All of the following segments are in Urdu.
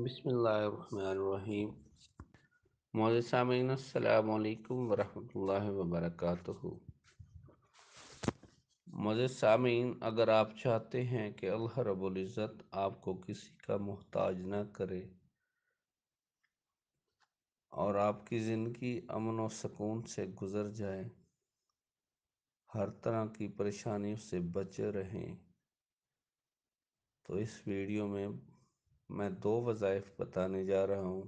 بسم اللہ الرحمن الرحیم۔ معزز سامعین، السلام علیکم ورحمۃ اللہ وبرکاتہ۔ معزز سامعین، اگر آپ چاہتے ہیں کہ اللہ رب العزت آپ کو کسی کا محتاج نہ کرے اور آپ کی زندگی امن و سکون سے گزر جائے، ہر طرح کی پریشانیوں سے بچے رہیں، تو اس ویڈیو میں دو وظائف بتانے جا رہا ہوں۔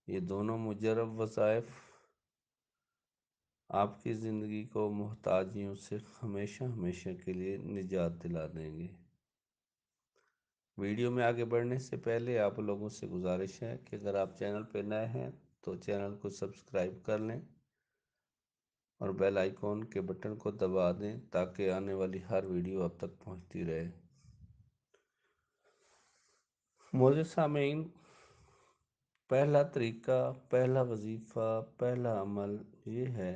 یہ دونوں مجرب وظائف آپ کی زندگی کو محتاجیوں سے ہمیشہ ہمیشہ کے لیے نجات دلا دیں گے۔ ویڈیو میں آگے بڑھنے سے پہلے آپ لوگوں سے گزارش ہے کہ اگر آپ چینل پہ نئے ہیں تو چینل کو سبسکرائب کر لیں اور بیل آئیکن کے بٹن کو دبا دیں تاکہ آنے والی ہر ویڈیو آپ تک پہنچتی رہے۔ معزز سامعین، پہلا طریقہ، پہلا وظیفہ، پہلا عمل یہ ہے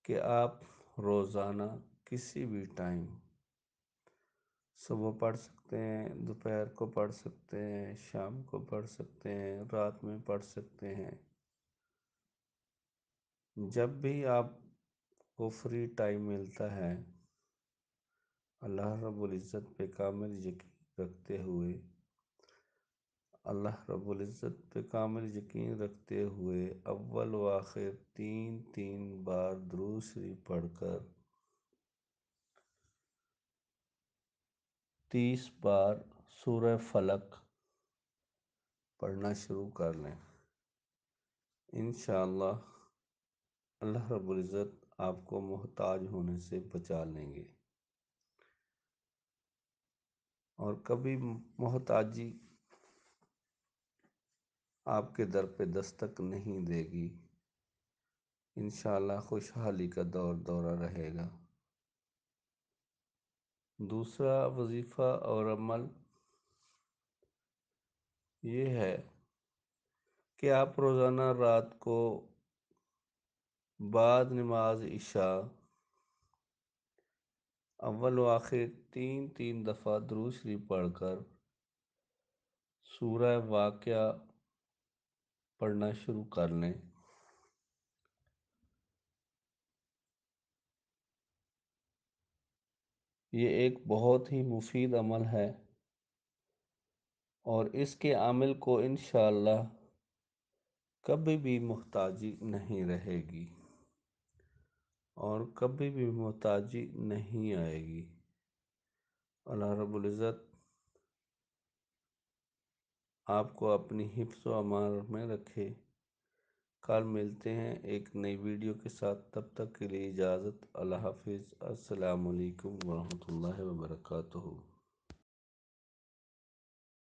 کہ آپ روزانہ کسی بھی ٹائم، صبح پڑھ سکتے ہیں، دوپہر کو پڑھ سکتے ہیں، شام کو پڑھ سکتے ہیں، رات میں پڑھ سکتے ہیں، جب بھی آپ کو فری ٹائم ملتا ہے، اللہ رب العزت پہ کامل یقین رکھتے ہوئے، اللہ رب العزت پہ کامل یقین رکھتے ہوئے اول و آخر تین تین بار درود شریف پڑھ کر 30 بار سورہ فلق پڑھنا شروع کر لیں۔ انشاءاللہ اللہ رب العزت آپ کو محتاج ہونے سے بچا لیں گے اور کبھی محتاجی آپ کے در پہ دستک نہیں دے گی۔ انشاءاللہ خوشحالی کا دورہ رہے گا۔ دوسرا وظیفہ اور عمل یہ ہے کہ آپ روزانہ رات کو بعد نماز عشاء اول و آخر تین تین دفعہ درود شریف پڑھ کر سورہ واقعہ پڑھنا شروع کر لیں۔ یہ ایک بہت ہی مفید عمل ہے اور اس کے عامل کو انشاءاللہ کبھی بھی محتاجی نہیں رہے گی اور کبھی بھی محتاجی نہیں آئے گی۔ اللہ رب العزت آپ کو اپنی حفظ و امان میں رکھے۔ کل ملتے ہیں ایک نئی ویڈیو کے ساتھ، تب تک کے لیے اجازت۔ اللہ حافظ۔ السلام علیکم ورحمۃ اللہ وبرکاتہ۔